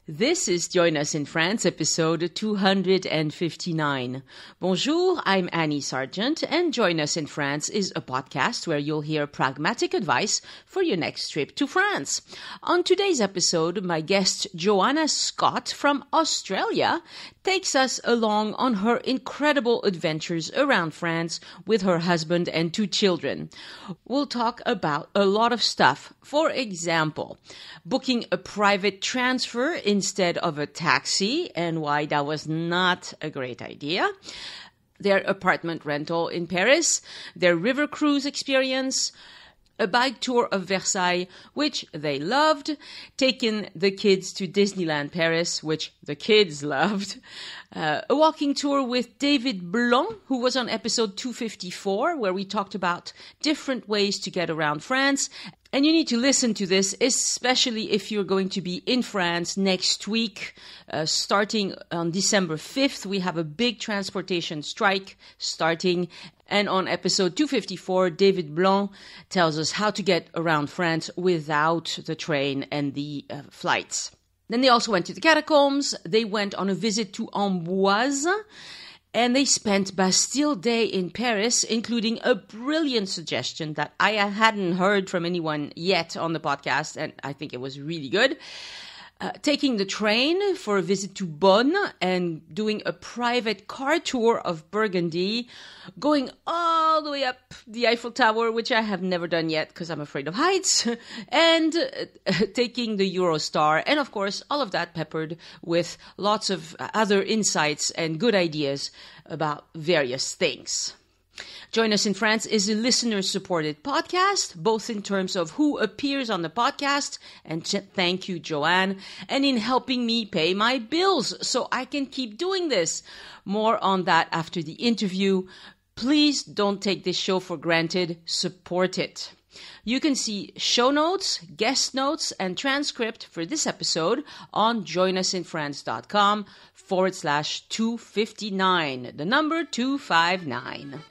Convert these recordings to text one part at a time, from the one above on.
This is Join Us in France, episode 259. Bonjour, I'm Annie Sargent, and Join Us in France is a podcast where you'll hear pragmatic advice for your next trip to France. On today's episode, my guest Joanne Scott from Australia takes us along on her incredible adventures around France with her husband and 2 children. We'll talk about a lot of stuff. For example, booking a private transfer instead of a taxi and why that was not a great idea. Their apartment rental in Paris, their river cruise experience, a bike tour of Versailles, which they loved, taking the kids to Disneyland Paris, which the kids loved, a walking tour with David Blanc, who was on episode 254, where we talked about different ways to get around France. And you need to listen to this, especially if you're going to be in France next week. Starting on December 5th, we have a big transportation strike starting. And on episode 254, David Blanc tells us how to get around France without the train and the flights. Then they also went to the Catacombs. They went on a visit to Amboise. And they spent Bastille Day in Paris, including a brilliant suggestion that I hadn't heard from anyone yet on the podcast, and I think it was really good. Taking the train for a visit to Beaune and doing a private car tour of Burgundy, going all the way up the Eiffel Tower, which I have never done yet because I'm afraid of heights, and taking the Eurostar, and of course all of that peppered with lots of other insights and good ideas about various things. Join Us in France is a listener-supported podcast, both in terms of who appears on the podcast, and thank you, Joanne, and in helping me pay my bills so I can keep doing this. More on that after the interview. Please don't take this show for granted. Support it. You can see show notes, guest notes, and transcript for this episode on joinusinfrance.com/259, the number 259.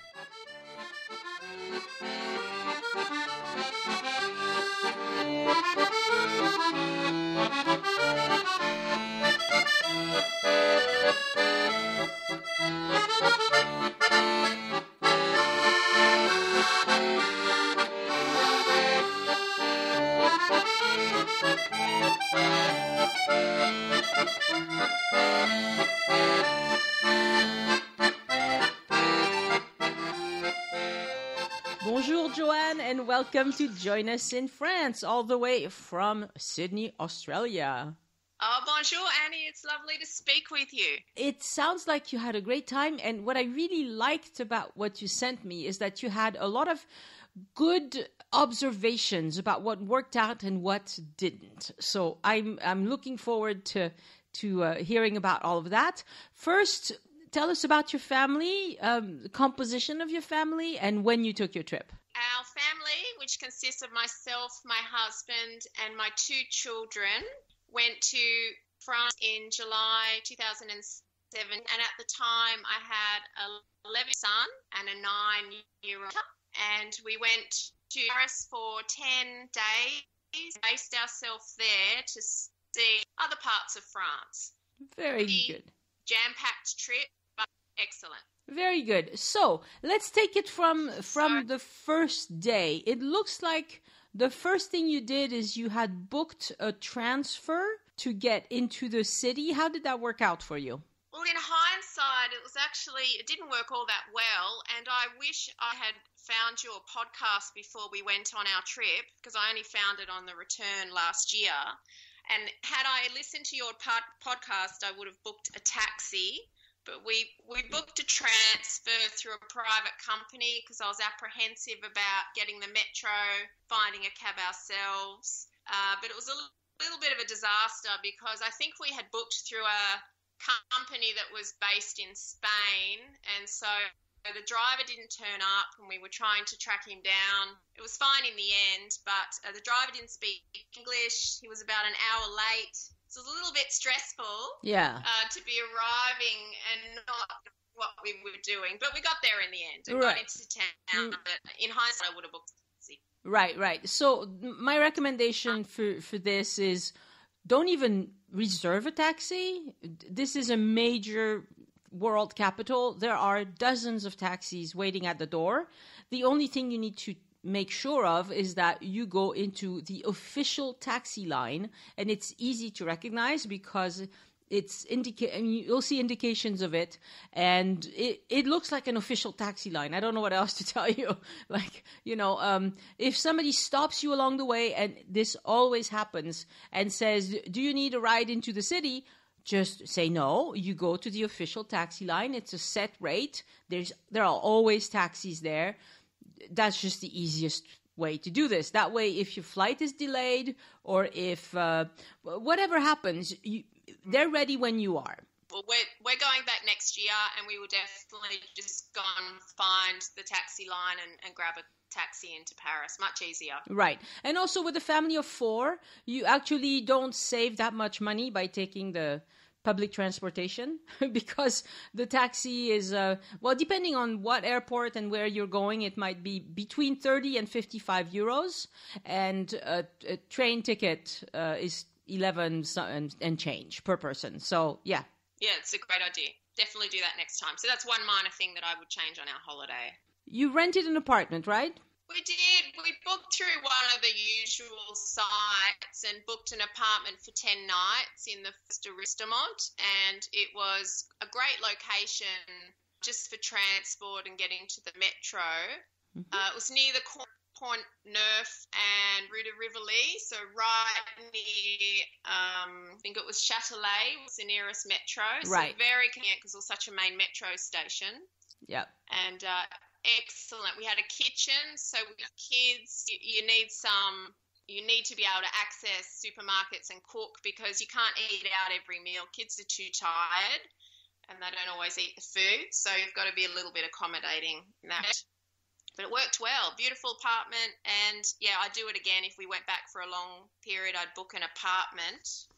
Bonjour, Joanne, and welcome to Join Us in France, all the way from Sydney, Australia. Oh, bonjour, Annie. It's lovely to speak with you. It sounds like you had a great time, and what I really liked about what you sent me is that you had a lot of good observations about what worked out and what didn't. So I'm looking forward to hearing about all of that. First, tell us about your family, the composition of your family, and when you took your trip. Our family, which consists of myself, my husband, and my 2 children, went to France in July 2007. And at the time, I had an 11 son and a 9-year-old. And we went to Paris for 10 days, based ourselves there to see other parts of France. Very good. Jam-packed trip, but excellent. Very good. So let's take it from the first day. It looks like the first thing you did is you had booked a transfer to get into the city. How did that work out for you? Well, in hindsight, it didn't work all that well. And I wish I had found your podcast before we went on our trip, because I only found it on the return last year. And had I listened to your podcast, I would have booked a taxi. But we booked a transfer through a private company because I was apprehensive about getting the metro, finding a cab ourselves. But it was a little bit of a disaster because I think we had booked through a company that was based in Spain. And so the driver didn't turn up and we were trying to track him down. It was fine in the end, but the driver didn't speak English. He was about an hour late. So it was a little bit stressful to be arriving and not what we were doing. But we got there in the end and got into town. But in hindsight, I would have booked a taxi. Right. So my recommendation for this is don't even reserve a taxi. This is a major world capital. There are dozens of taxis waiting at the door. The only thing you need to make sure of is that you go into the official taxi line, and it's easy to recognize because you'll see indications of it, and it looks like an official taxi line. I don't know what else to tell you. If somebody stops you along the way, and this always happens, and says, "Do you need a ride into the city?" Just say no. You go to the official taxi line. It's a set rate. There are always taxis there. That's just the easiest way to do this. That way, if your flight is delayed or if whatever happens, they're ready when you are. Well, we're going back next year, and we will definitely just go and find the taxi line and grab a taxi into Paris. Much easier. Right. And also with a family of 4, you actually don't save that much money by taking the public transportation because the taxi is, depending on what airport and where you're going, it might be between 30 and 55 euros. And a train ticket is 11 and change per person. So, yeah. Yeah, it's a great idea. Definitely do that next time. So that's one minor thing that I would change on our holiday. You rented an apartment, right? We did. We booked through one of the usual sites and booked an apartment for 10 nights in the first Aristamont, and it was a great location just for transport and getting to the metro. Mm-hmm. It was near the Chateauneuf and Rue de Rivoli, so right near, I think it was Châtelet was the nearest metro. So right. Very convenient because it was such a main metro station. Yep. And excellent. We had a kitchen, so with kids, you need to be able to access supermarkets and cook because you can't eat out every meal. Kids are too tired and they don't always eat the food, so you've got to be a little bit accommodating in that. But it worked well. Beautiful apartment, and yeah, I'd do it again if we went back for a long period. I'd book an apartment,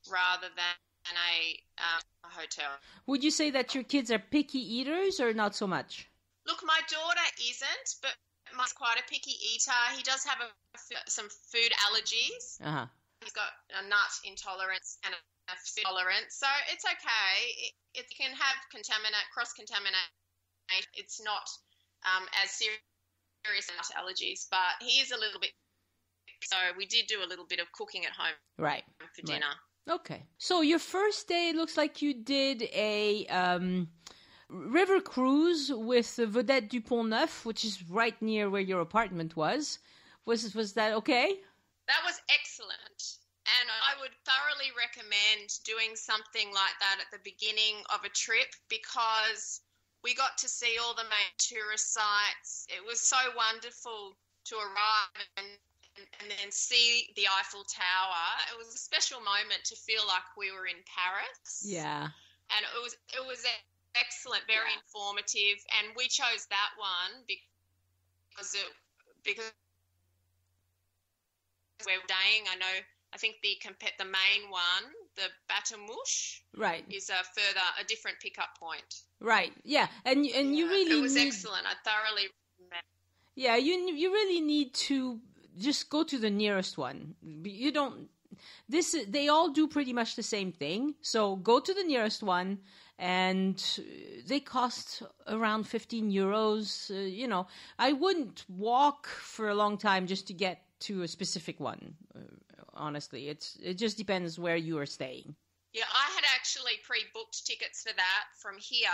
rather than a hotel. Would you say that your kids are picky eaters or not so much? Look, my daughter isn't, but Mike's quite a picky eater. He does have some food allergies. Uh-huh. He's got a nut intolerance and a food tolerance, so it's okay. It can have cross-contamination. It's not as serious as allergies, but he is a little bit. So we did do a little bit of cooking at home, right, for dinner. Right. Okay. So your first day, it looks like you did a river cruise with the Vedette du Pont-Neuf, which is right near where your apartment was. Was that okay? That was excellent. And I would thoroughly recommend doing something like that at the beginning of a trip because we got to see all the main tourist sites. It was so wonderful to arrive and then see the Eiffel Tower. It was a special moment to feel like we were in Paris. Yeah. And it was excellent, very informative, and we chose that one because we're staying. I think the main one, the Bateau-Mouche, right, is a different pickup point. Right. Yeah, and you really it was excellent. I thoroughly recommend. Yeah, you really need to just go to the nearest one. You don't. They all do pretty much the same thing. So go to the nearest one. And they cost around 15 euros. I wouldn't walk for a long time just to get to a specific one. Honestly, it just depends where you are staying. Yeah, I had actually pre-booked tickets for that from here.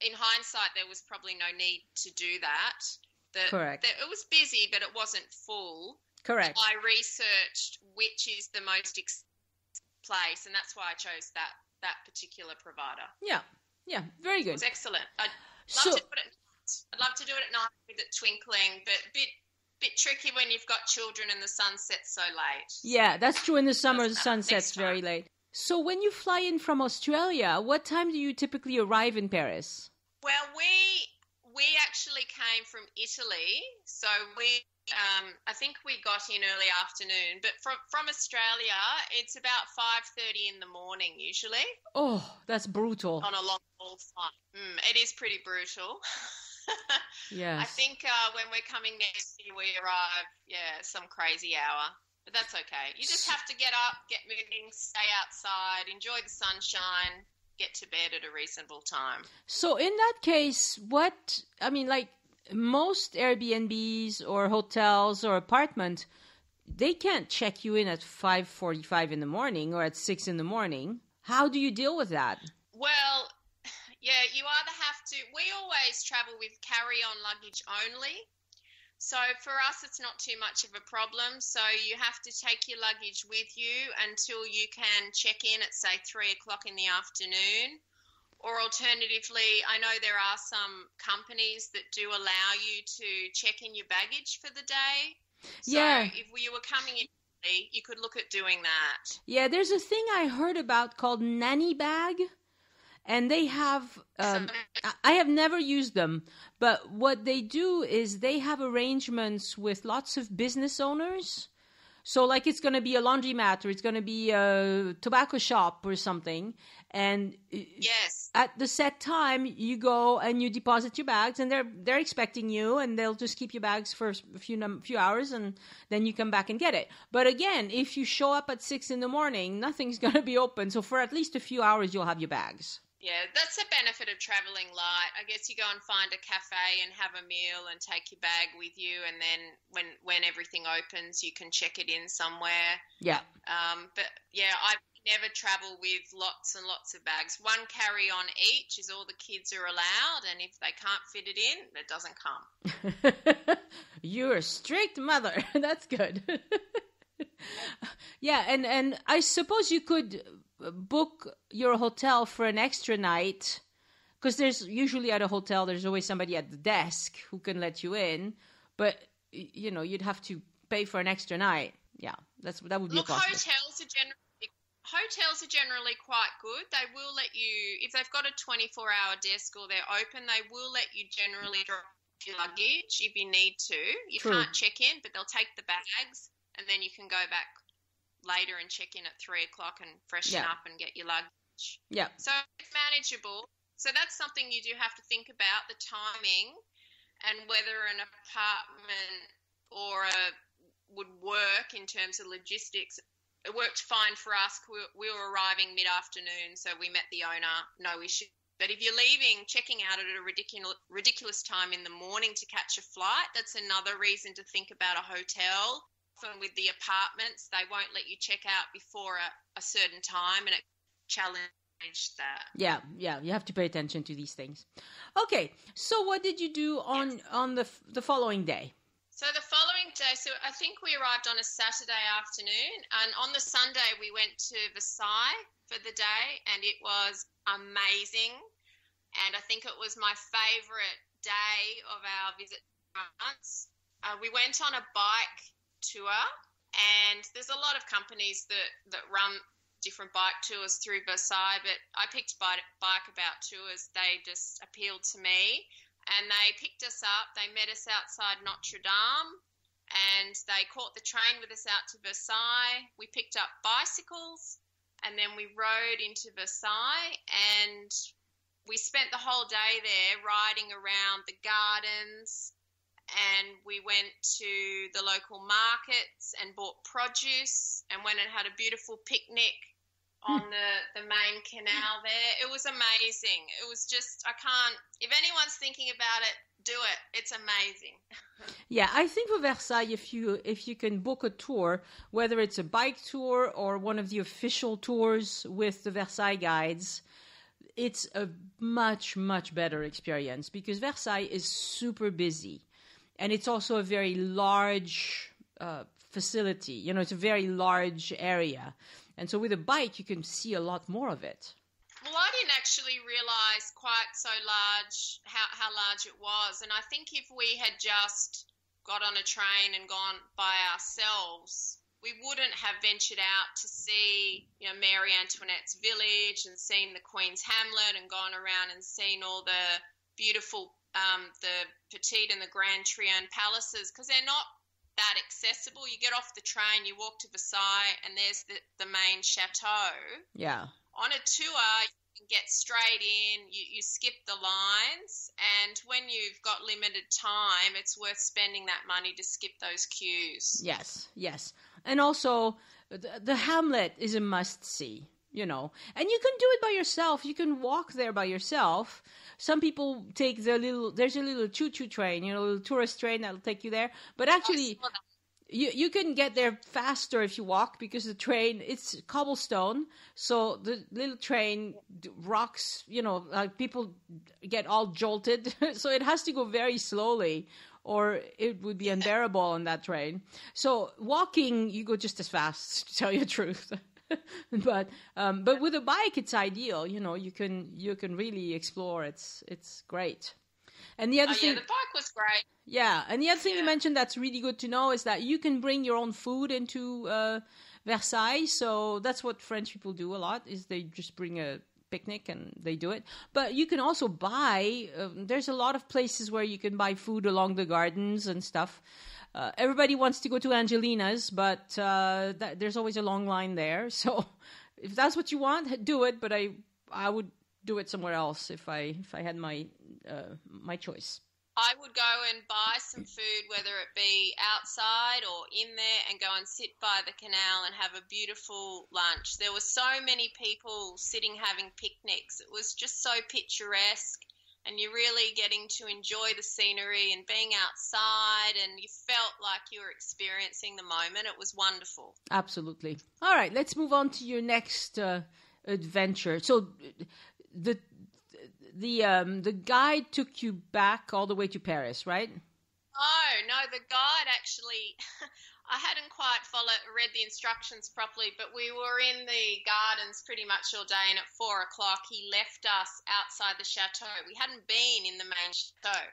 In hindsight, there was probably no need to do that. Correct. It was busy, but it wasn't full. Correct. I researched which is the most place, and that's why I chose that particular provider. Yeah, very good. It was excellent. I'd love to do it at night with it twinkling, but bit tricky when you've got children and the sun sets so late. Yeah, that's true. In the summer, the sun sets very late. So when you fly in from Australia, what time do you typically arrive in Paris? Well, we actually came from Italy, so I think we got in early afternoon, but from Australia, it's about 5:30 in the morning usually. Oh, that's brutal. On a long haul flight. It is pretty brutal. Yes. I think when we're coming next year, we arrive, some crazy hour. But that's okay. You just have to get up, get moving, stay outside, enjoy the sunshine, get to bed at a reasonable time. So in that case, like most Airbnbs or hotels or apartments, they can't check you in at 5:45 in the morning or at 6 in the morning. How do you deal with that? Well, yeah, you either have to, we always travel with carry-on luggage only. So for us, it's not too much of a problem. So you have to take your luggage with you until you can check in at, say, 3 o'clock in the afternoon. Or alternatively, I know there are some companies that do allow you to check in your baggage for the day. So if you were coming in, you could look at doing that. Yeah, there's a thing I heard about called Nanny Bag. And they have, I have never used them, but what they do is they have arrangements with lots of business owners. So like it's going to be a laundromat or it's going to be a tobacco shop or something. And yes, at the set time, you go and you deposit your bags and they're expecting you and they'll just keep your bags for a few hours and then you come back and get it. But again, if you show up at 6 in the morning, nothing's going to be open. So for at least a few hours, you'll have your bags. Yeah, that's the benefit of traveling light. I guess you go and find a cafe and have a meal and take your bag with you, and then when everything opens, you can check it in somewhere. Yeah. But yeah, I never travel with lots and lots of bags. One carry-on each is all the kids are allowed, and if they can't fit it in, it doesn't come. You're a strict mother. That's good. Yeah, and I suppose you could book your hotel for an extra night, because there's usually at a hotel there's always somebody at the desk who can let you in, but you'd have to pay for an extra night. Yeah, that would be possible. Hotels are generally quite good. They will let you, if they've got a 24-hour desk or they're open, they will let you generally drop your luggage if you need to. You True. Can't check in, but they'll take the bags and then you can go back later and check in at 3 o'clock and freshen up and get your luggage. Yeah. So it's manageable. So that's something you do have to think about, the timing and whether an apartment would work in terms of logistics. It worked fine for us. We were arriving mid-afternoon, so we met the owner, no issue. But if you're leaving, checking out at a ridiculous time in the morning to catch a flight, that's another reason to think about a hotel. Often with the apartments, they won't let you check out before a certain time, and it challenged that. Yeah, you have to pay attention to these things. Okay, so what did you do on the following day? So the following day, so I think we arrived on a Saturday afternoon, and on the Sunday we went to Versailles for the day, and it was amazing. And I think it was my favourite day of our visit to France. We went on a bike tour, and there's a lot of companies that run different bike tours through Versailles, but I picked Bike About Tours. They just appealed to me, and they picked us up. They met us outside Notre Dame, and they caught the train with us out to Versailles. We picked up bicycles, and then we rode into Versailles, and we spent the whole day there riding around the gardens, and we went to the local markets and bought produce and went and had a beautiful picnic on the main canal there. It was amazing. It was just, if anyone's thinking about it, do it. It's amazing. Yeah, I think for Versailles, if you can book a tour, whether it's a bike tour or one of the official tours with the Versailles guides, it's a much, much better experience because Versailles is super busy. And it's also a very large facility. It's a very large area. And so with a bike, you can see a lot more of it. Well, I didn't actually realise quite so large how large it was. And I think if we had just got on a train and gone by ourselves, we wouldn't have ventured out to see, Marie Antoinette's village and seen the Queen's Hamlet and gone around and seen all the beautiful the Petite and the Grand Trianon palaces, because they're not that accessible. You get off the train, you walk to Versailles, and there's the main chateau. Yeah. On a tour, you can get straight in, you skip the lines, and when you've got limited time, it's worth spending that money to skip those queues. Yes. And also, the Hamlet is a must-see, you know. And you can do it by yourself. You can walk there by yourself. Some people take there's a little choo-choo train, you know, a little tourist train that'll take you there. But actually, you can get there faster if you walk, because the train, it's cobblestone. So the little train rocks, you know, like people get all jolted. So it has to go very slowly, or it would be unbearable on that train. So walking, you go just as fast, to tell you the truth. But with a bike, it's ideal. You know, you can really explore. It's great. And the other thing, the bike was great. Yeah, and the other thing you mentioned that's really good to know is that you can bring your own food into Versailles. So that's what French people do a lot, is they just bring a picnic and they do it. But you can also buy, there's a lot of places where you can buy food along the gardens and stuff. Everybody wants to go to Angelina's, but there's always a long line there. So if that's what you want, do it. But I would do it somewhere else if I had my choice. I would go and buy some food, whether it be outside or in there, and go and sit by the canal and have a beautiful lunch. There were so many people sitting having picnics. It was just so picturesque, and you're really getting to enjoy the scenery and being outside, and you felt like you were experiencing the moment. It was wonderful. Absolutely. All right, let's move on to your next adventure. So the guide took you back all the way to Paris, right? No, the guide actually, I hadn't quite read the instructions properly, but we were in the gardens pretty much all day, and at 4 o'clock he left us outside the chateau. We hadn't been in the main chateau.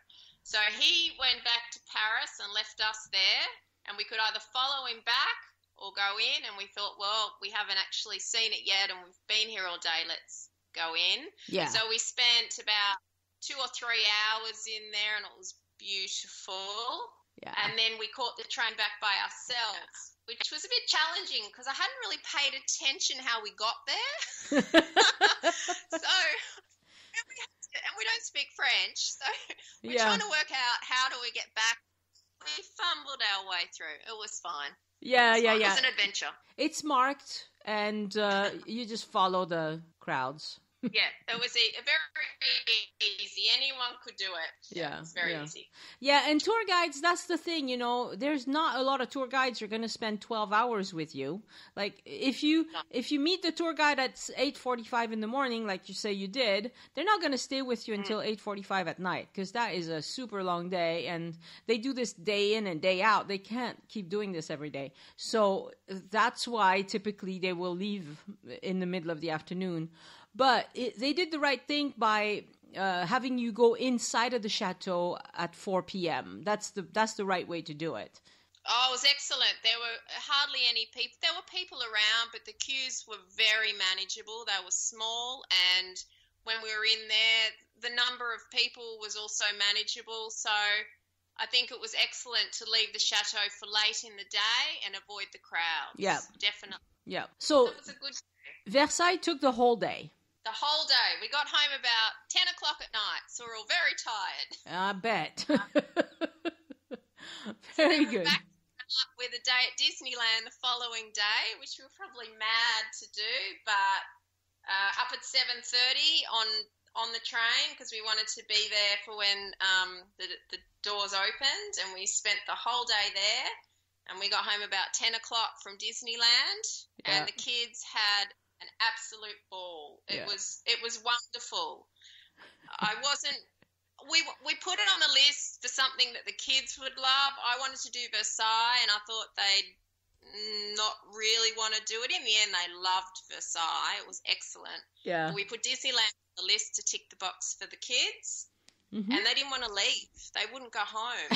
So he went back to Paris and left us there, and we could either follow him back or go in, and we thought, well, we haven't actually seen it yet, and we've been here all day, let's go in. Yeah. So we spent about 2 or 3 hours in there, and it was beautiful. Yeah. And then we caught the train back by ourselves, which was a bit challenging because I hadn't really paid attention how we got there. So, and we don't speak French, so we're trying to work out how do we get back. We fumbled our way through. It was fine. Yeah. It was an adventure. It's marked, and you just follow the crowds. Yeah, it was very easy. Anyone could do it. Yeah, it's very easy. Yeah, and tour guides, that's the thing, you know, there's not a lot of tour guides who are going to spend 12 hours with you. Like, if you meet the tour guide at 8:45 in the morning, like you say you did, they're not going to stay with you until 8:45 at night, because that is a super long day, and they do this day in and day out. They can't keep doing this every day. So that's why typically they will leave in the middle of the afternoon. But they did the right thing by having you go inside of the chateau at 4 p.m. That's the right way to do it. Oh, it was excellent. There were hardly any people. There were people around, but the queues were very manageable. They were small, and when we were in there, the number of people was also manageable. So I think it was excellent to leave the chateau for late in the day and avoid the crowds. Yeah. Definitely. Yeah. So it was a good day. Versailles took the whole day. The whole day. We got home about 10 o'clock at night, so we're all very tired. I bet. Very good. Back with a day at Disneyland the following day, which we were probably mad to do, but up at 7:30 on the train, because we wanted to be there for when the doors opened, and we spent the whole day there, and we got home about 10 o'clock from Disneyland, and the kids had an absolute ball. It was wonderful. We put it on the list for something that the kids would love. I wanted to do Versailles, and I thought they'd not really want to do it. In the end, they loved Versailles. It was excellent. Yeah. But we put Disneyland on the list to tick the box for the kids, and they didn't want to leave. They wouldn't go home.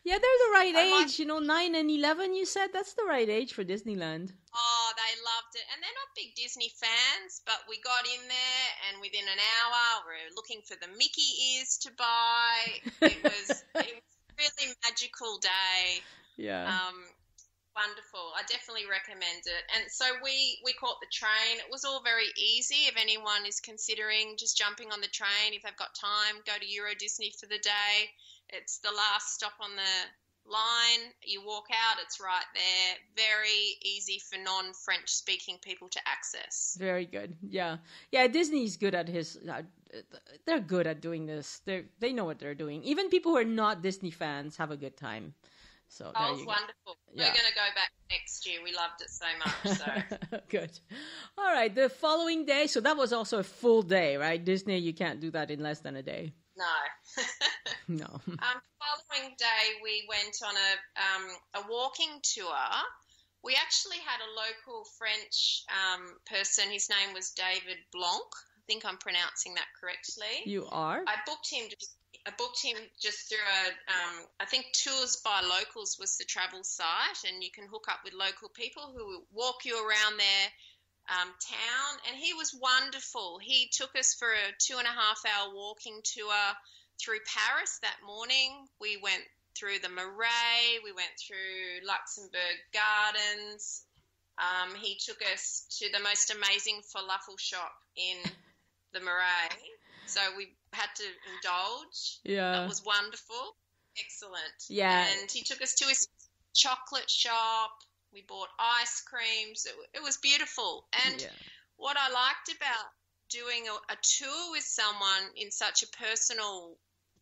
Yeah, they're the right age, 9 and 11, you said? That's the right age for Disneyland. Oh, they loved it. And they're not big Disney fans, but we got in there, and within an hour, we're looking for the Mickey ears to buy. It was a really magical day. Yeah. Wonderful. I definitely recommend it. And so we caught the train. It was all very easy. If anyone is considering just jumping on the train, if they've got time, go to Euro Disney for the day. It's the last stop on the line. You walk out, it's right there. Very easy for non-French speaking people to access. Very good. Yeah. Disney's good at they're good at doing this. They know what they're doing. Even people who are not Disney fans have a good time. So oh, it's wonderful. Yeah. We're going to go back next year. We loved it so much. So good. All right. The following day. So that was also a full day, right? Disney, you can't do that in less than a day. No. No. Following day, we went on a walking tour. We actually had a local French person. His name was David Blanc. I think I'm pronouncing that correctly. You are? I booked him just through I think Tours by Locals was the travel site, and you can hook up with local people who will walk you around their town, and he was wonderful. He took us for a 2.5-hour walking tour through Paris that morning. We went through the Marais, we went through Luxembourg Gardens. He took us to the most amazing falafel shop in the Marais. So we had to indulge. Yeah. That was wonderful. Excellent. Yeah. And he took us to his chocolate shop. We bought ice creams. It was beautiful. And what I liked about doing a tour with someone in such a personal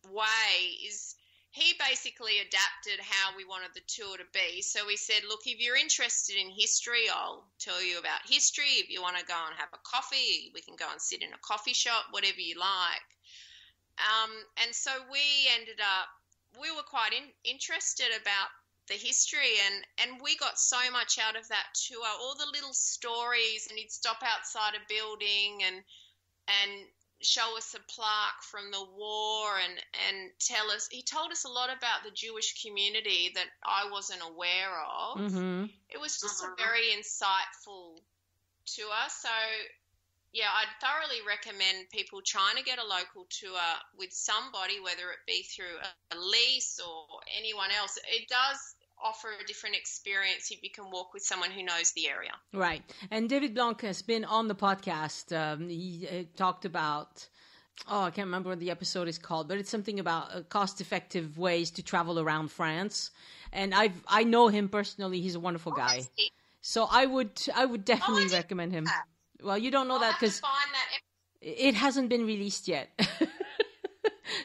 way is he basically adapted how we wanted the tour to be. So we said, look, if you're interested in history, I'll tell you about history. If you want to go and have a coffee, we can go and sit in a coffee shop, whatever you like. And so we were quite interested about the history, and we got so much out of that tour, all the little stories, and he'd stop outside a building and show us a plaque from the war and he told us a lot about the Jewish community that I wasn't aware of. Mm-hmm. It was just a very insightful tour. So yeah, I'd thoroughly recommend people trying to get a local tour with somebody, whether it be through a lease or anyone else. It does offer a different experience if you can walk with someone who knows the area. Right. And David Blanc has been on the podcast. He talked about, I can't remember what the episode is called, but it's something about cost-effective ways to travel around France. And I know him personally. He's a wonderful guy. So I would definitely recommend him. Well, you don't know that because it hasn't been released yet.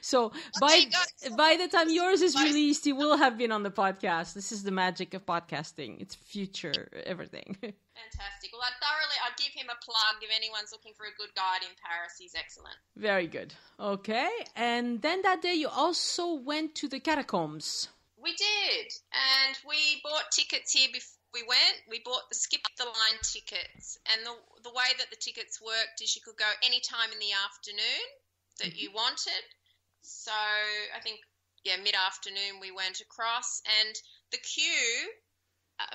So by the time yours is released, he will have been on the podcast. This is the magic of podcasting. It's future everything. Fantastic. Well, I'd give him a plug if anyone's looking for a good guide in Paris. He's excellent. Very good. Okay. And then that day you also went to the Catacombs. We did. And we bought tickets here before we went. We bought the skip the line tickets. And the way that the tickets worked is you could go any time in the afternoon that you wanted. So I think, mid-afternoon we went across, and the queue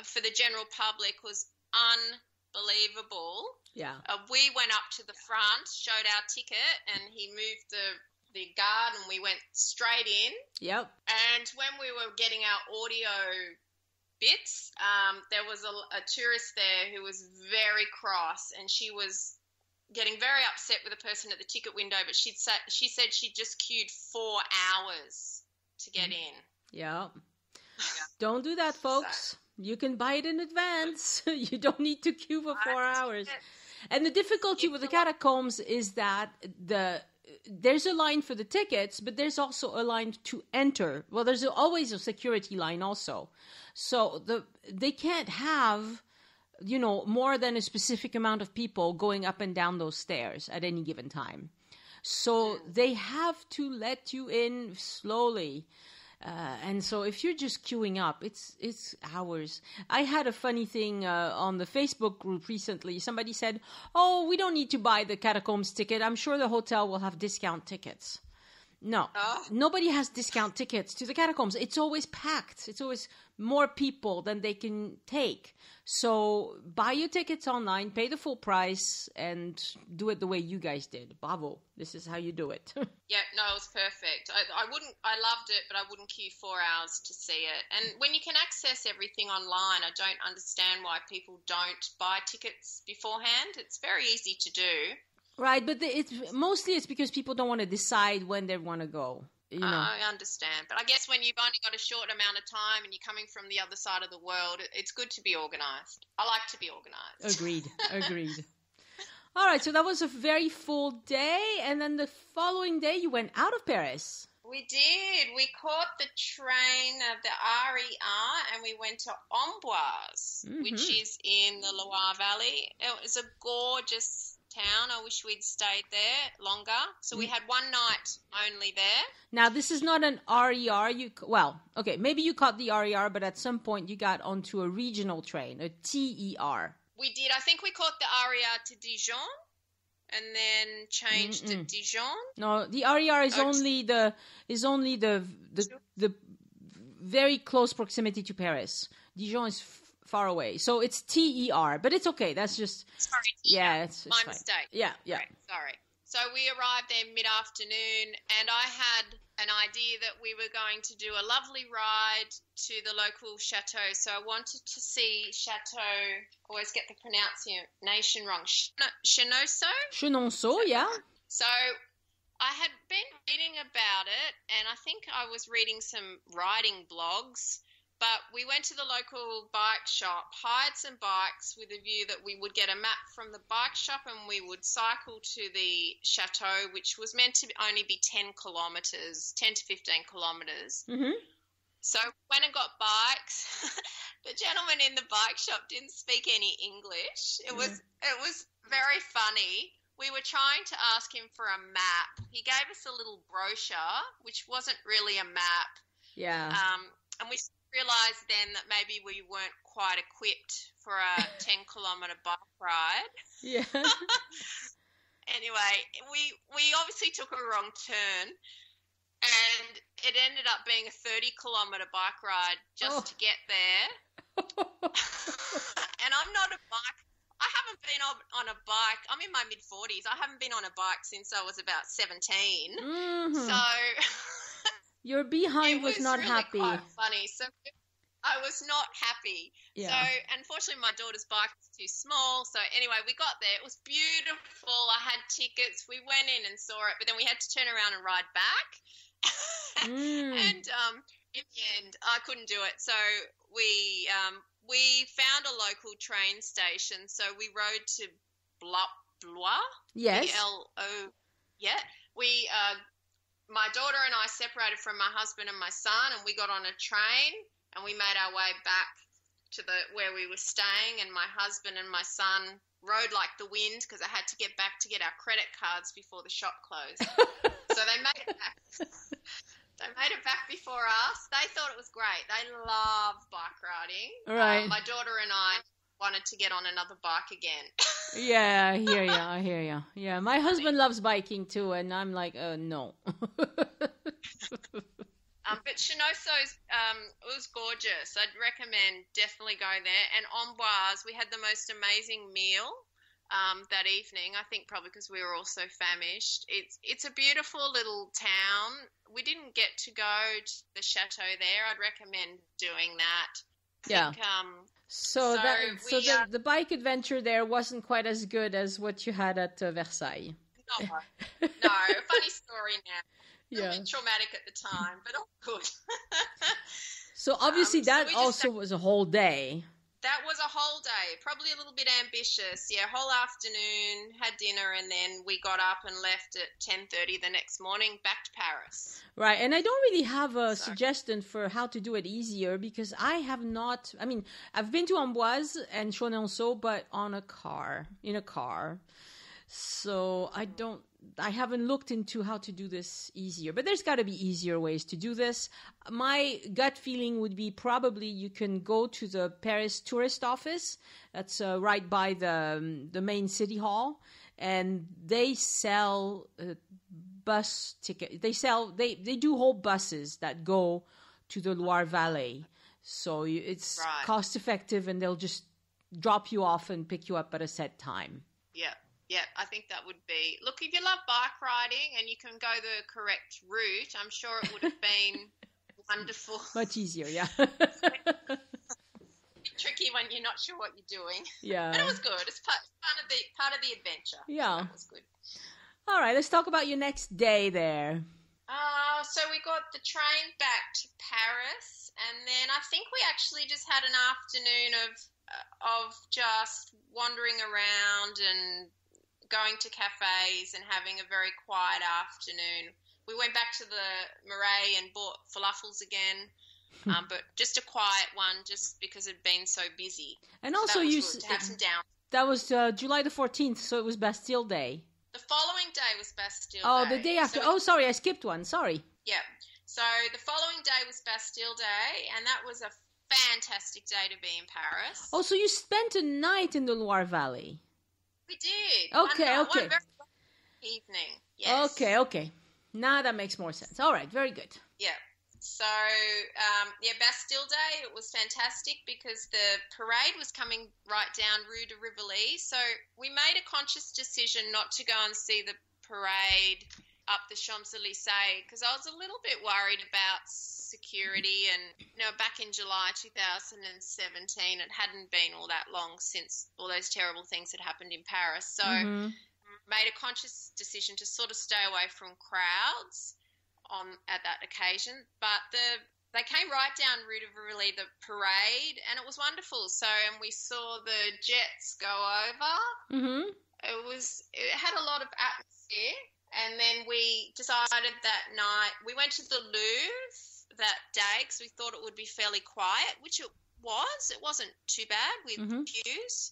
for the general public was unbelievable. Yeah. We went up to the front, showed our ticket, and he moved the guard, and we went straight in. Yep. And when we were getting our audio bits, there was a tourist there who was very cross, and she was getting very upset with the person at the ticket window, but she said she just queued 4 hours to get in. Yeah. Don't do that, folks. You can buy it in advance. You don't need to queue for 4 hours. And the difficulty with the Catacombs is that there's a line for the tickets, but there's also a line to enter. Well, there's always a security line also. So they can't have more than a specific amount of people going up and down those stairs at any given time. So they have to let you in slowly. And so if you're just queuing up, it's hours. I had a funny thing on the Facebook group recently. Somebody said, we don't need to buy the Catacombs ticket. I'm sure the hotel will have discount tickets. No, nobody has discount tickets to the Catacombs. It's always packed. It's always more people than they can take. So buy your tickets online, pay the full price, and do it the way you guys did. Bravo. This is how you do it. Yeah, no, it was perfect. I loved it, but I wouldn't queue 4 hours to see it. And when you can access everything online, I don't understand why people don't buy tickets beforehand. It's very easy to do. Right, but it's because people don't want to decide when they want to go. you know. I understand. But I guess when you've only got a short amount of time and you're coming from the other side of the world, it's good to be organised. I like to be organised. Agreed. All right, so that was a very full day. And then the following day, you went out of Paris. We did. We caught the train of the RER and we went to Amboise, which is in the Loire Valley. It was a gorgeous town. I wish we'd stayed there longer. So we had one night only there. Now, this is not an RER. Maybe you caught the RER, but at some point you got onto a regional train, a TER. We did. I think we caught the RER to Dijon and then changed to Dijon. No, the RER is only the very close proximity to Paris. Dijon is far away, so it's TER, but it's okay. That's just it's my fine. mistake. Yeah. Right, sorry. So we arrived there mid-afternoon, and I had an idea that we were going to do a lovely ride to the local chateau. So I wanted to see Chateau. Always get the pronunciation wrong. Chenonceau, yeah. So I had been reading about it, and I think I was reading some riding blogs. But we went to the local bike shop, hired some bikes with a view that we would get a map from the bike shop and we would cycle to the chateau, which was meant to only be 10 to 15 kilometres. Mm-hmm. So when I got bikes, the gentleman in the bike shop didn't speak any English. It was very funny. We were trying to ask him for a map. He gave us a little brochure, which wasn't really a map. Yeah. And we realised then that maybe we weren't quite equipped for a 10-kilometre bike ride. Yeah. Anyway, we obviously took a wrong turn, and it ended up being a 30-kilometre bike ride just to get there. And I'm not a bike. I haven't been on a bike. I'm in my mid-40s. I haven't been on a bike since I was about 17. Mm-hmm. So your behind was not really happy. Quite funny. So I was not happy. Yeah. So unfortunately, my daughter's bike was too small. So anyway, we got there. It was beautiful. I had tickets. We went in and saw it, but then we had to turn around and ride back. And in the end, I couldn't do it. So we found a local train station. So we rode to Blois. Yes. B-L-O. Yeah. My daughter and I separated from my husband and my son, and we got on a train and we made our way back to where we were staying. And my husband and my son rode like the wind because I had to get back to get our credit cards before the shop closed. So they made it back. They made it back before us. They thought it was great. They love bike riding. Right. My daughter and I wanted to get on another bike again. Yeah, I hear you. Yeah, my husband loves biking too, and I'm like, no. But Chenonceau's, it was gorgeous. I'd recommend definitely going there. And Amboise, we had the most amazing meal that evening. I think probably because we were all so famished. It's a beautiful little town. We didn't get to go to the chateau there. I'd recommend doing that. I think, So the bike adventure there wasn't quite as good as what you had at Versailles. No, funny story now. A Yeah. bit traumatic at the time, but all good. So obviously that also was a whole day. That was a whole day, probably a little bit ambitious. Yeah, whole afternoon, had dinner, and then we got up and left at 10:30 the next morning, back to Paris. Right, and I don't really have a suggestion for how to do it easier because I've been to Amboise and Chenonceau, but in a car. So I haven't looked into how to do this easier, but there's got to be easier ways to do this. My gut feeling would be probably you can go to the Paris tourist office. That's right by the main city hall, and they sell bus tickets. They do whole buses that go to the Loire Valley. So it's cost effective, and they'll just drop you off and pick you up at a set time. Yeah, I think that would be... Look, if you love bike riding and you can go the correct route, I'm sure it would have been wonderful. Much easier, yeah. Tricky when you're not sure what you're doing. Yeah. But it was good. It's part of the adventure. Yeah. That was good. All right, let's talk about your next day there. So we got the train back to Paris, and then I think we actually just had an afternoon of just wandering around and going to cafes and having a very quiet afternoon. We went back to the Marais and bought falafels again, but just a quiet one, just because it had been so busy. And so also, to have some down. That was July the 14th, so it was Bastille Day. The following day was Bastille Day. Oh, the day after. So sorry, I skipped one. Sorry. Yeah. So the following day was Bastille Day, and that was a fantastic day to be in Paris. Oh, so you spent a night in the Loire Valley. We did. Okay. One very evening. Yes. Okay. Now that makes more sense. All right, very good. Yeah. So, Bastille Day, it was fantastic because the parade was coming right down Rue de Rivoli. So we made a conscious decision not to go and see the parade up the Champs-Élysées because I was a little bit worried about security. And, back in July 2017, it hadn't been all that long since all those terrible things had happened in Paris. So made a conscious decision to sort of stay away from crowds at that occasion. But they came right down Rue de Rivoli, the parade, and it was wonderful. So, and we saw the jets go over. Mm-hmm. It had a lot of atmosphere. And then we decided that night, we went to the Louvre that day because we thought it would be fairly quiet, which it was. It wasn't too bad with queues.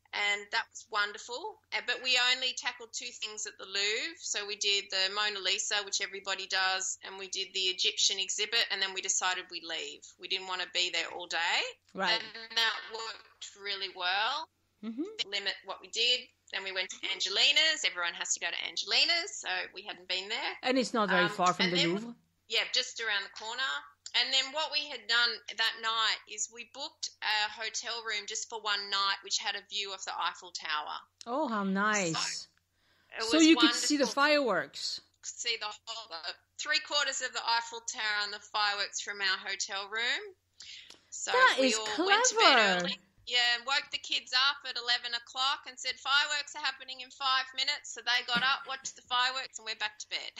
And that was wonderful. But we only tackled two things at the Louvre. So we did the Mona Lisa, which everybody does, and we did the Egyptian exhibit, and then we decided we'd leave. We didn't want to be there all day. Right. And that worked really well. Limit what we did. Then we went to Angelina's. Everyone has to go to Angelina's, so we hadn't been there. And it's not very far from the Louvre. Yeah, just around the corner. And then what we had done that night is we booked a hotel room just for one night, which had a view of the Eiffel Tower. Oh, how nice. So you could see the fireworks. See the whole 3/4 of the Eiffel Tower and the fireworks from our hotel room. So that we is all clever. went to bed early. Yeah, and woke the kids up at 11 o'clock and said fireworks are happening in 5 minutes. So they got up, watched the fireworks, and went back to bed.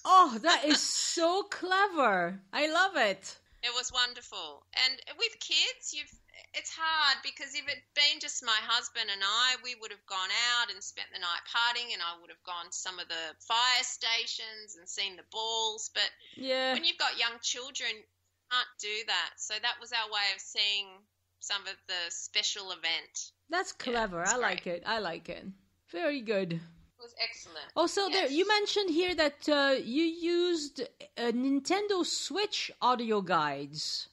Oh, that is so clever. I love it. It was wonderful. And with kids, it's hard because if it'd been just my husband and I, we would have gone out and spent the night partying, and I would have gone to some of the fire stations and seen the balls. But when you've got young children, you can't do that. So that was our way of seeing some of the special event. That's clever. I like it. Very good. It was excellent. Also, there you mentioned here that you used Nintendo Switch audio guides.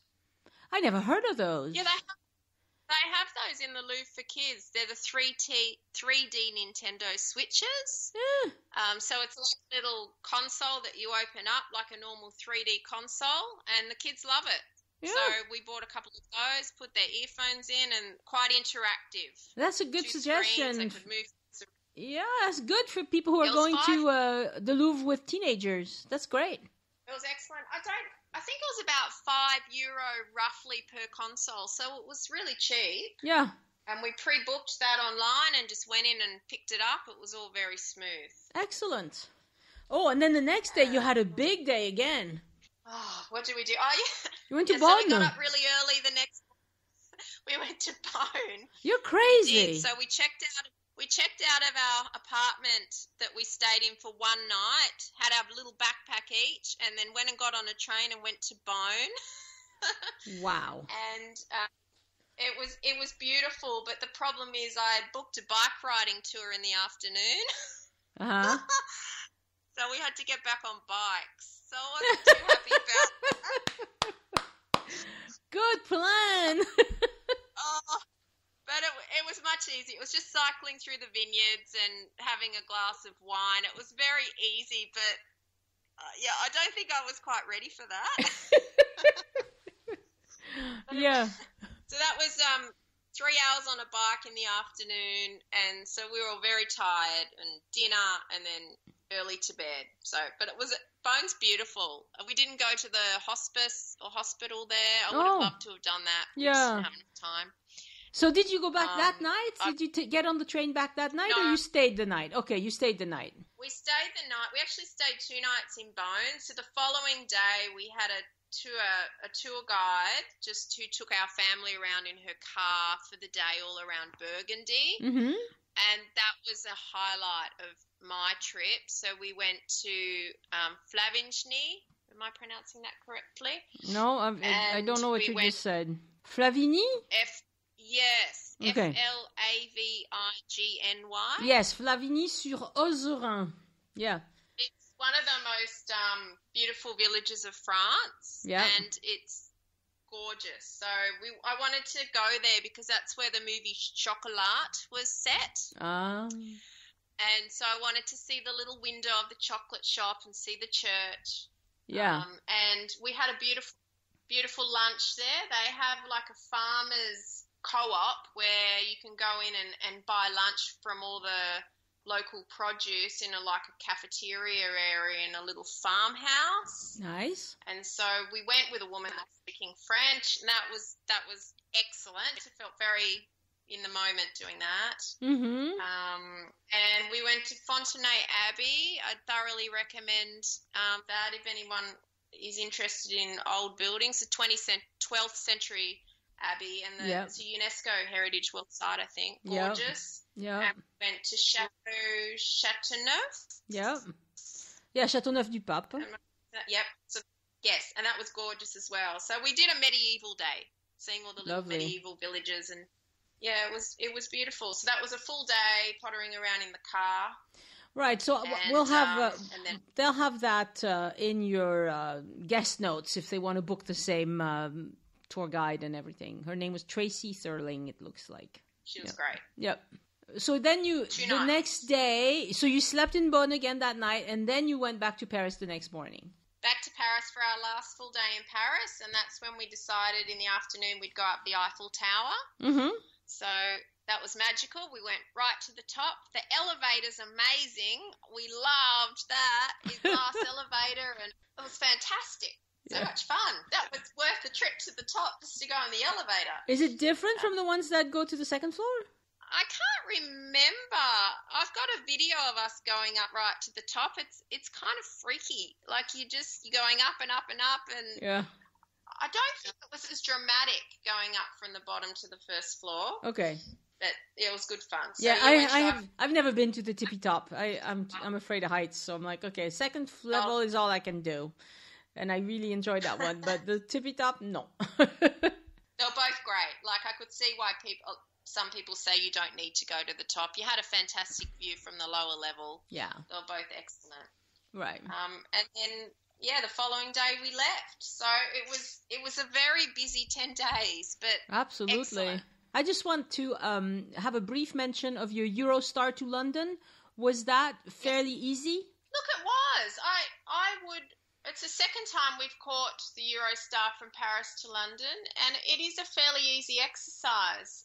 I never heard of those. Yeah, they have those in the Louvre for kids. They're the 3D Nintendo Switches. Yeah. So it's like a little console that you open up like a normal 3D console, and the kids love it. Yeah. So we bought a couple of those, put their earphones in, and quite interactive. That's a good suggestion. Screens, they could move. Yeah, that's good for people who are going to the Louvre with teenagers. That's great. It was excellent. I think it was about €5 roughly per console, so it was really cheap. Yeah. And we pre-booked that online and just went in and picked it up. It was all very smooth. Excellent. Oh, and then the next day you had a big day again. Oh, what did we do? Oh, yeah. You went to Beaune. So we got up really early the next morning. We went to Beaune. You're crazy. So we checked out of our apartment that we stayed in for one night, had our little backpack each, and then went and got on a train and went to Beaune. Wow. And it was beautiful, but the problem is I had booked a bike riding tour in the afternoon. Uh-huh. So we had to get back on bikes. So I wasn't too happy about that. Good plan. But it was much easier. It was just cycling through the vineyards and having a glass of wine. It was very easy, but I don't think I was quite ready for that. Yeah. So that was 3 hours on a bike in the afternoon, and so we were all very tired, and dinner, and then early to bed. So, but Beaune's beautiful. We didn't go to the hospice or hospital there. I would have loved to have done that. Yeah. We just didn't have enough time. So did you go back that night? Did you get on the train back that night, or you stayed the night? Okay, you stayed the night. We stayed the night. We actually stayed 2 nights in Beaune. So the following day, we had a tour guide who took our family around in her car for the day all around Burgundy. Mm-hmm. And that was a highlight of my trip. So we went to Flaviny. Am I pronouncing that correctly? No, I don't know what you just said. Flaviny? Yes. Okay. Flavigny. Yes, Flaviny-sur-Ozerain. Yeah. It's one of the most beautiful villages of France. Yeah. And it's gorgeous. So I wanted to go there because that's where the movie Chocolat was set. And so I wanted to see the little window of the chocolate shop and see the church. Yeah. And we had a beautiful lunch there. They have like a farmer's co-op where you can go in and buy lunch from all the local produce in a cafeteria area in a little farmhouse. Nice. And so we went with a woman speaking French, and that was excellent. I felt very in the moment doing that. Mm-hmm. And we went to Fontenay Abbey. I'd thoroughly recommend that if anyone is interested in old buildings. The 12th century Abbey, and it's a UNESCO Heritage World Site, I think. Gorgeous. Yeah. And we went to Chateauneuf. Yeah. Yeah, Chateauneuf du Pape. Yep. So, yes, and that was gorgeous as well. So we did a medieval day, seeing all the little medieval villages, and it was beautiful. So that was a full day pottering around in the car. Right. So we'll have they'll have that in your guest notes if they want to book the same tour guide and everything. Her name was Tracy Thurling, it looks like. She was great. Yep. So then next day, so you slept in Beaune again that night, and then you went back to Paris the next morning. Back to Paris for our last full day in Paris, and that's when we decided in the afternoon we'd go up the Eiffel Tower. Mm-hmm. So that was magical. We went right to the top. The elevator's amazing. We loved that. His glass elevator, and it was fantastic. So much fun. That was worth the trip to the top just to go in the elevator. Is it different from the ones that go to the second floor? I can't remember. I've got a video of us going up right to the top. It's kind of freaky. Like you're going up and up and up, and I don't think it was as dramatic going up from the bottom to the first floor. Okay. But it was good fun. So I've never been to the tippy top. I'm afraid of heights, so I'm like, okay, second level is all I can do. And I really enjoyed that one, but the tippy top, no. They were both great. Like I could see why some people say you don't need to go to the top. You had a fantastic view from the lower level. Yeah. They were both excellent. Right. And then the following day we left. So it was a very busy 10 days, but absolutely. Excellent. I just want to have a brief mention of your Eurostar to London. Was that fairly easy? Look, it was. I would. It's the second time we've caught the Eurostar from Paris to London, and it is a fairly easy exercise.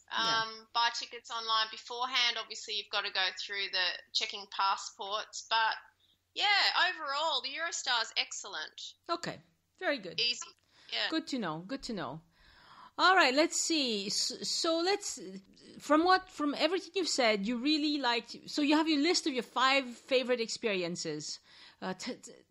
Buy tickets online beforehand. Obviously, you've got to go through the checking passports, but overall, the Eurostar is excellent. Okay, very good. Easy. Yeah. Good to know. All right, let's see. So from everything you've said, you really liked. So you have your list of your 5 favorite experiences.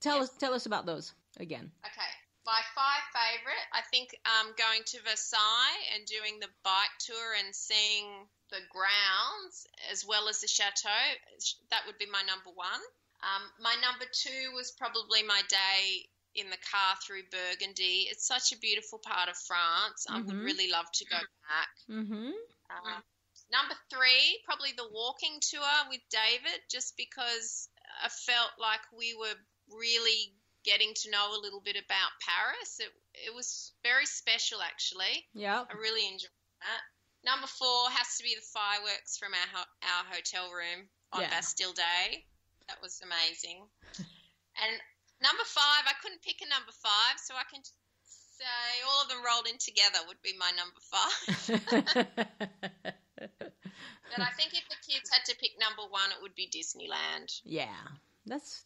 Tell us about those again. Okay. My 5 favorite, I think going to Versailles and doing the bike tour and seeing the grounds as well as the chateau, that would be my number 1. My number 2 was probably my day in the car through Burgundy. It's such a beautiful part of France. I would really love to go back. Mm-hmm. Number 3, probably the walking tour with David, just because I felt like we were really getting to know a little bit about Paris. It was very special, actually. Yeah. I really enjoyed that. Number 4 has to be the fireworks from our hotel room on Bastille Day. That was amazing. And number 5, I couldn't pick a number 5, so I can say all of them rolled in together would be my number 5. But I think if the kids had to pick number 1, it would be Disneyland. Yeah, that's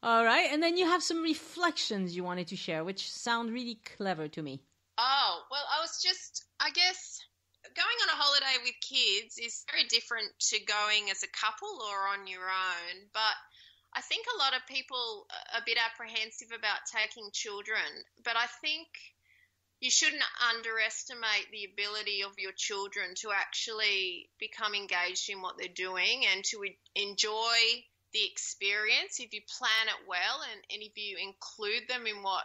all right. And then you have some reflections you wanted to share, which sound really clever to me. Oh, well, I was just, I guess, going on a holiday with kids is very different to going as a couple or on your own. But I think a lot of people are a bit apprehensive about taking children. But I think you shouldn't underestimate the ability of your children to actually become engaged in what they're doing and to enjoy the experience if you plan it well and if you include them in what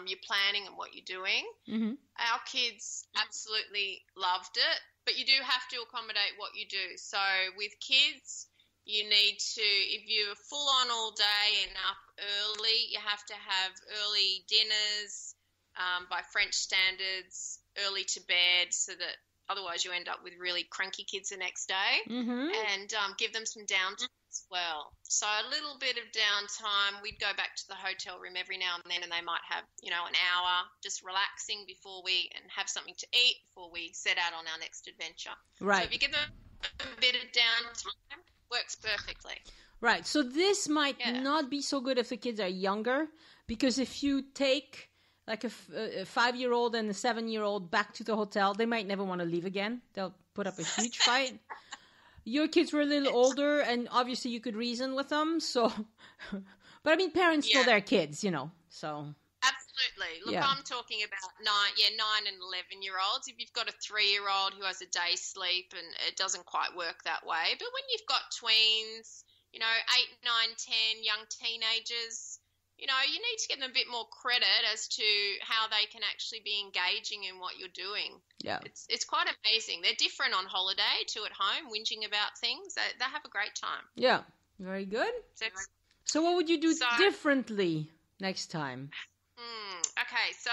you're planning and what you're doing. Mm-hmm. Our kids absolutely loved it, but you do have to accommodate what you do. So with kids, you need to, if you're full on all day and up early, you have to have early dinners, by French standards, early to bed, so that otherwise you end up with really cranky kids the next day. Mm-hmm. And give them some downtime as well. So a little bit of downtime. We'd go back to the hotel room every now and then, and they might have, an hour just relaxing and have something to eat before we set out on our next adventure. Right. So if you give them a bit of downtime, works perfectly. Right. So this might not be so good if the kids are younger, because if you take like a 5-year-old and a 7-year-old back to the hotel, they might never want to leave again. They'll put up a huge fight. Your kids were a little older, and obviously you could reason with them. So, but I mean, parents know their kids, so. Absolutely. Look, I'm talking about 9 and 11-year-olds. If you've got a 3-year-old who has a day sleep and it doesn't quite work that way. But when you've got tweens, 8, 9, 10, young teenagers, you need to give them a bit more credit as to how they can actually be engaging in what you're doing. Yeah. It's quite amazing. They're different on holiday to at home, whinging about things. They have a great time. Yeah. Very good. So what would you do differently next time? Okay, so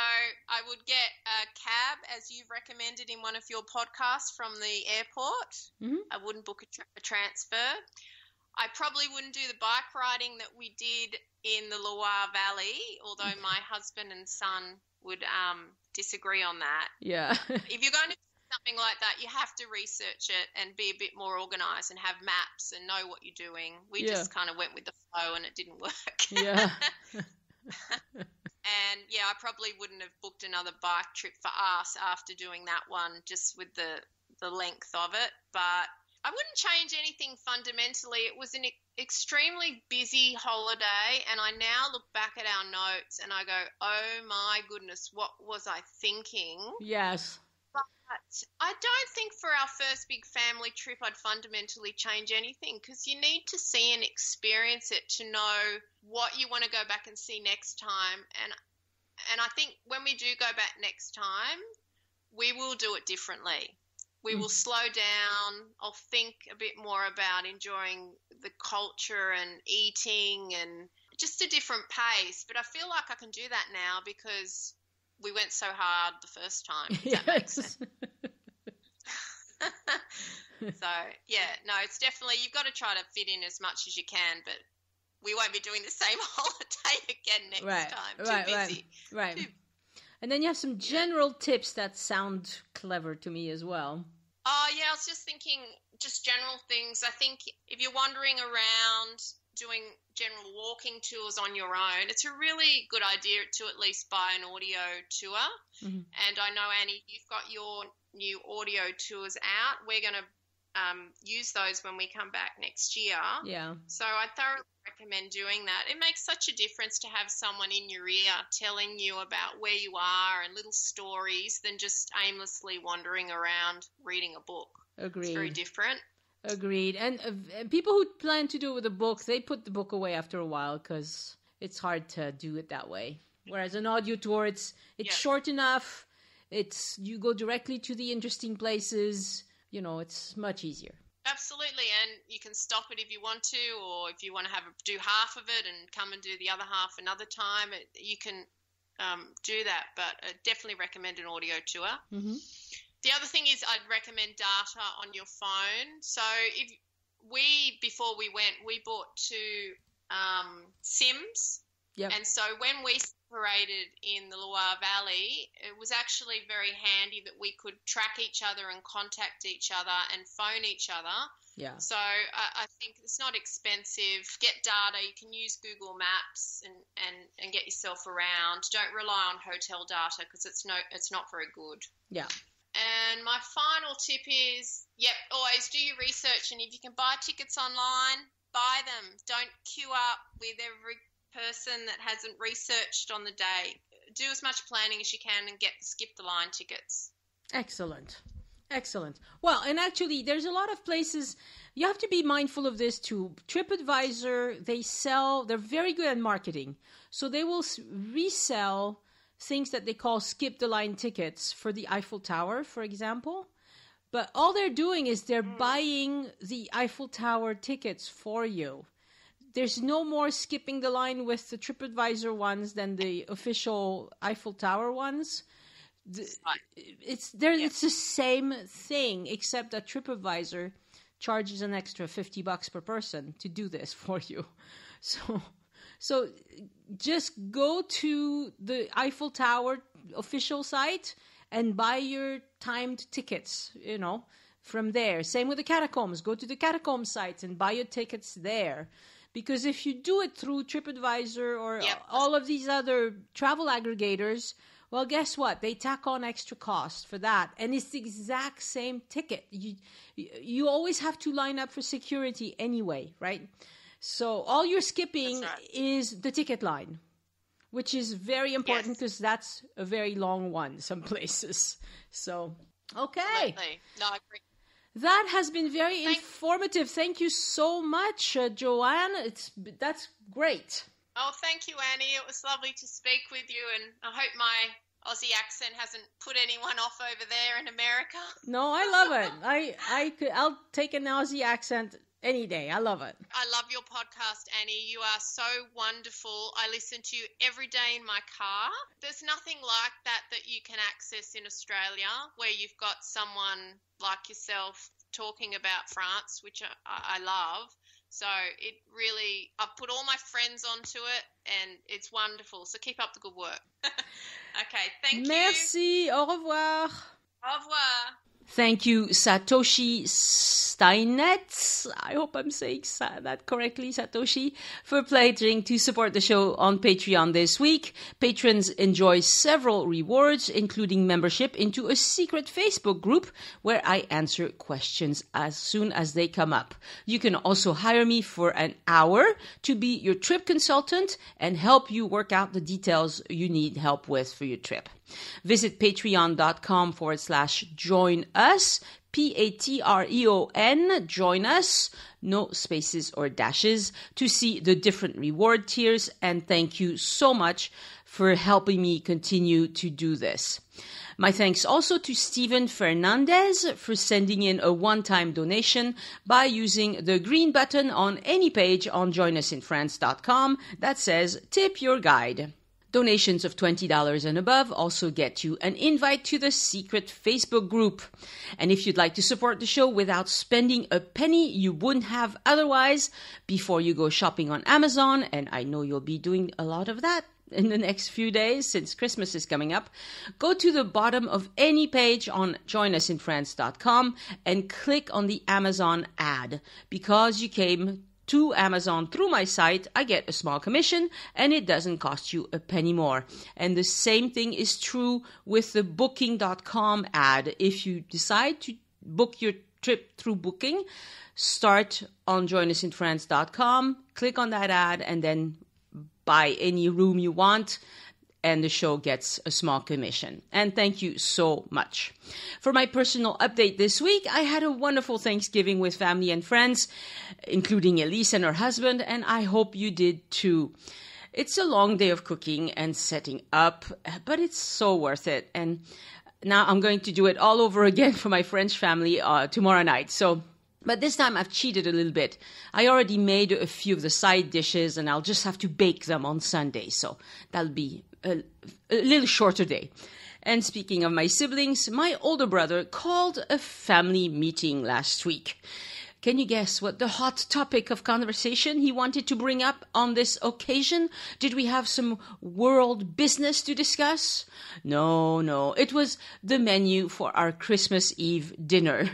I would get a cab, as you've recommended in one of your podcasts, from the airport. Mm-hmm. I wouldn't book a transfer. I probably wouldn't do the bike riding that we did in the Loire Valley, although my husband and son would disagree on that. Yeah. If you're going to do something like that, you have to research it and be a bit more organised and have maps and know what you're doing. We just kind of went with the flow and it didn't work. Yeah. And, I probably wouldn't have booked another bike trip for us after doing that one, just with the length of it. But I wouldn't change anything fundamentally. It was an extremely busy holiday, and I now look back at our notes and I go, oh my goodness, what was I thinking? Yes. But I don't think for our first big family trip I'd fundamentally change anything, because you need to see and experience it to know what you want to go back and see next time. And I think when we do go back next time, we will do it differently. We will slow down. I'll think a bit more about enjoying the culture and eating and just a different pace. But I feel like I can do that now because we went so hard the first time. Does that make sense? So, it's definitely, you've got to try to fit in as much as you can, but we won't be doing the same holiday again next time. Too busy. Right. And then you have some general tips that sound clever to me as well. Oh, yeah, I was just thinking just general things. I think if you're wandering around doing general walking tours on your own, it's a really good idea to at least buy an audio tour. Mm-hmm. And I know, Annie, you've got your new audio tours out. We're going to use those when we come back next year. Yeah. So I thoroughly recommend doing that. It makes such a difference to have someone in your ear telling you about where you are and little stories than just aimlessly wandering around reading a book. Agreed. It's very different. Agreed. And people who plan to do it with a book, they put the book away after a while because it's hard to do it that way. Whereas an audio tour, it's short enough. You go directly to the interesting places. It's much easier. Absolutely, and you can stop it if you want to, or if you want to do half of it and come and do the other half another time, you can do that. But I definitely recommend an audio tour. Mm-hmm. The other thing is I'd recommend data on your phone. So before we went, we bought 2 SIMs. Yep. And so when we separated in the Loire Valley, it was actually very handy that we could track each other and contact each other and phone each other. Yeah. So I think it's not expensive. Get data. You can use Google Maps and get yourself around. Don't rely on hotel data because it's not very good. Yeah. And my final tip is, always do your research. And if you can buy tickets online, buy them. Don't queue up with every person that hasn't researched on the day. Do as much planning as you can and skip the line tickets. Excellent. Well, and actually, there's a lot of places, you have to be mindful of this too. TripAdvisor, they're very good at marketing. So they will resell things that they call skip the line tickets for the Eiffel Tower, for example. But all they're doing is they're buying the Eiffel Tower tickets for you. There's no more skipping the line with the TripAdvisor ones than the official Eiffel Tower ones. It's the same thing, except that TripAdvisor charges an extra $50 per person to do this for you. So just go to the Eiffel Tower official site and buy your timed tickets, from there. Same with the Catacombs. Go to the Catacombs sites and buy your tickets there. Because if you do it through TripAdvisor or all of these other travel aggregators, well, guess what? They tack on extra cost for that. And it's the exact same ticket. You always have to line up for security anyway, right? So all you're skipping is the ticket line, which is very important because that's a very long one some places. So, okay. Absolutely. No, I agree. That has been very informative. Thank you so much, Joanne. That's great. Oh, thank you, Annie. It was lovely to speak with you, and I hope my Aussie accent hasn't put anyone off over there in America. No, I love it. I'll take an Aussie accent any day. I love it. I love your podcast, Annie. You are so wonderful. I listen to you every day in my car. There's nothing like that you can access in Australia, where you've got someone like yourself talking about France, which I love. So it really, I've put all my friends onto it, and it's wonderful. So keep up the good work. Okay, thank you. Merci. Au revoir. Au revoir. Thank you, Satoshi Steinetz. I hope I'm saying that correctly, Satoshi, for pledging to support the show on Patreon this week. Patrons enjoy several rewards, including membership into a secret Facebook group where I answer questions as soon as they come up. You can also hire me for an hour to be your trip consultant and help you work out the details you need help with for your trip. Visit patreon.com/join us, Patreon, join us, no spaces or dashes, to see the different reward tiers. And thank you so much for helping me continue to do this. My thanks also to Stephen Fernandez for sending in a one-time donation by using the green button on any page on joinusinfrance.com that says Tip Your Guide. Donations of $20 and above also get you an invite to the secret Facebook group. And if you'd like to support the show without spending a penny you wouldn't have otherwise before you go shopping on Amazon, and I know you'll be doing a lot of that in the next few days since Christmas is coming up, go to the bottom of any page on joinusinfrance.com and click on the Amazon ad. Because you came to Amazon through my site, I get a small commission, and it doesn't cost you a penny more. And the same thing is true with the booking.com ad. If you decide to book your trip through Booking, start on joinusinfrance.com, click on that ad, and then buy any room you want, and the show gets a small commission. And thank you so much. For my personal update this week, I had a wonderful Thanksgiving with family and friends, including Elise and her husband, and I hope you did too. It's a long day of cooking and setting up, but it's so worth it. And now I'm going to do it all over again for my French family tomorrow night. But this time I've cheated a little bit. I already made a few of the side dishes, and I'll just have to bake them on Sunday. So that'll be a little shorter day. And speaking of my siblings, my older brother called a family meeting last week. Can you guess what the hot topic of conversation he wanted to bring up on this occasion? Did we have some world business to discuss? No. It was the menu for our Christmas Eve dinner.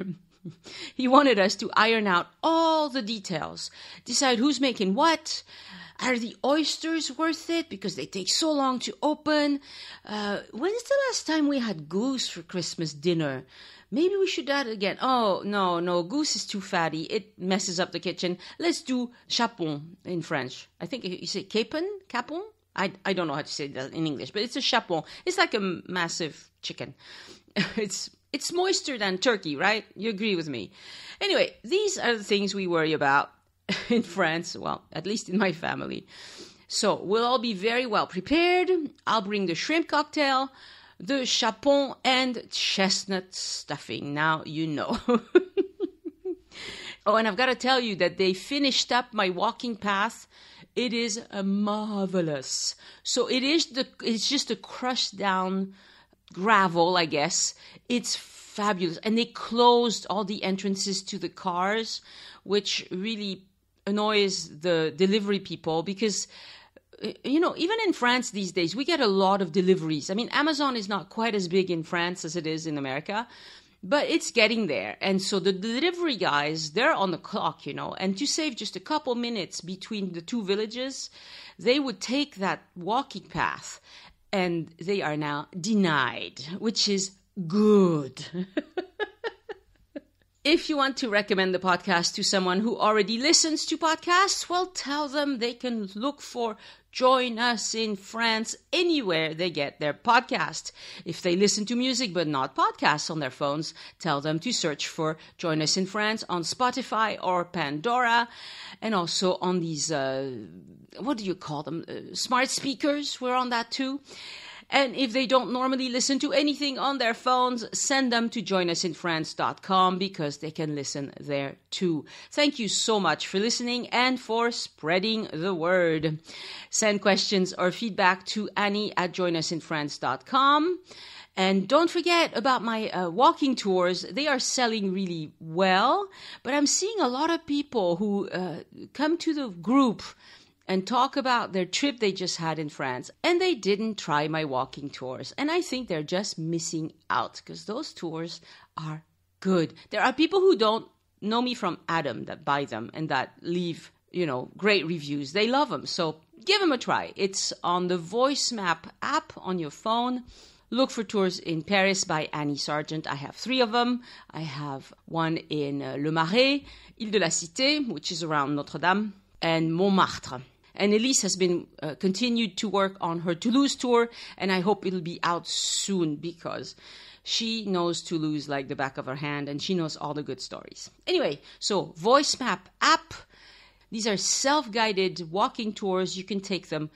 He wanted us to iron out all the details, decide who's making what. Are the oysters worth it because they take so long to open? When's the last time we had goose for Christmas dinner? Maybe we should do that again. Oh, no, goose is too fatty. It messes up the kitchen. Let's do chapon in French. I think you say capon? I don't know how to say that in English, but it's a chapon. It's like a massive chicken. It's moister than turkey, right? You agree with me. Anyway, these are the things we worry about in France, well, at least in my family. So we'll all be very well prepared. I'll bring the shrimp cocktail, the chapon, and chestnut stuffing. Now you know. Oh, and I've got to tell you that they finished up my walking path. It is marvelous. So it's just a crushed down gravel, I guess. It's fabulous. And they closed all the entrances to the cars, which really annoys the delivery people because, even in France these days, we get a lot of deliveries. I mean, Amazon is not quite as big in France as it is in America, but it's getting there. And so the delivery guys, they're on the clock, and to save just a couple minutes between the two villages, they would take that walking path, and they are now denied, which is good. If you want to recommend the podcast to someone who already listens to podcasts, well, tell them they can look for Join Us in France anywhere they get their podcast. If they listen to music but not podcasts on their phones, tell them to search for Join Us in France on Spotify or Pandora, and also on these, what do you call them? Smart speakers. We're on that too. And if they don't normally listen to anything on their phones, send them to joinusinfrance.com because they can listen there too. Thank you so much for listening and for spreading the word. Send questions or feedback to Annie@joinusinfrance.com. And don't forget about my walking tours. They are selling really well, but I'm seeing a lot of people who come to the group and talk about their trip they just had in France, and they didn't try my walking tours. And I think they're just missing out because those tours are good. There are people who don't know me from Adam that buy them and that leave, great reviews. They love them. So give them a try. It's on the Voice Map app on your phone. Look for Tours in Paris by Annie Sargent. I have 3 of them. I have one in Le Marais, Ile de la Cité, which is around Notre-Dame, and Montmartre. And Elise has been continued to work on her Toulouse tour, and I hope it'll be out soon because she knows Toulouse like the back of her hand, and she knows all the good stories. Anyway, so Voice Map app. These are self-guided walking tours. You can take them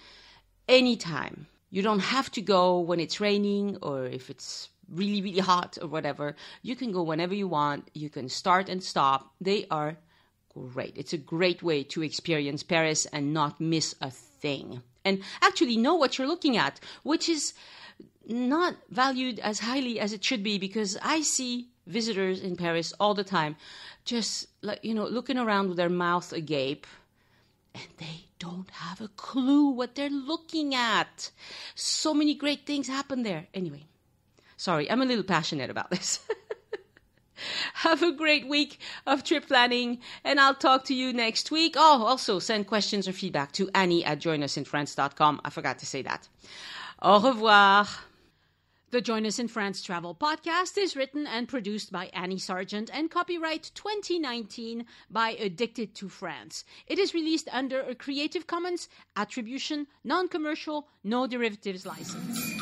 anytime. You don't have to go when it's raining or if it's really, really hot or whatever. You can go whenever you want. You can start and stop. They are great. It's a great way to experience Paris and not miss a thing. And actually know what you're looking at, which is not valued as highly as it should be because I see visitors in Paris all the time just looking around with their mouth agape, and they don't have a clue what they're looking at. So many great things happen there. Anyway, sorry, I'm a little passionate about this. Have a great week of trip planning, and I'll talk to you next week. Oh, also send questions or feedback to Annie@joinusinfrance.com. I forgot to say that. Au revoir. The Join Us in France Travel Podcast is written and produced by Annie Sargent and copyright 2019 by Addicted to France. It is released under a Creative Commons Attribution, Non-Commercial, No Derivatives license.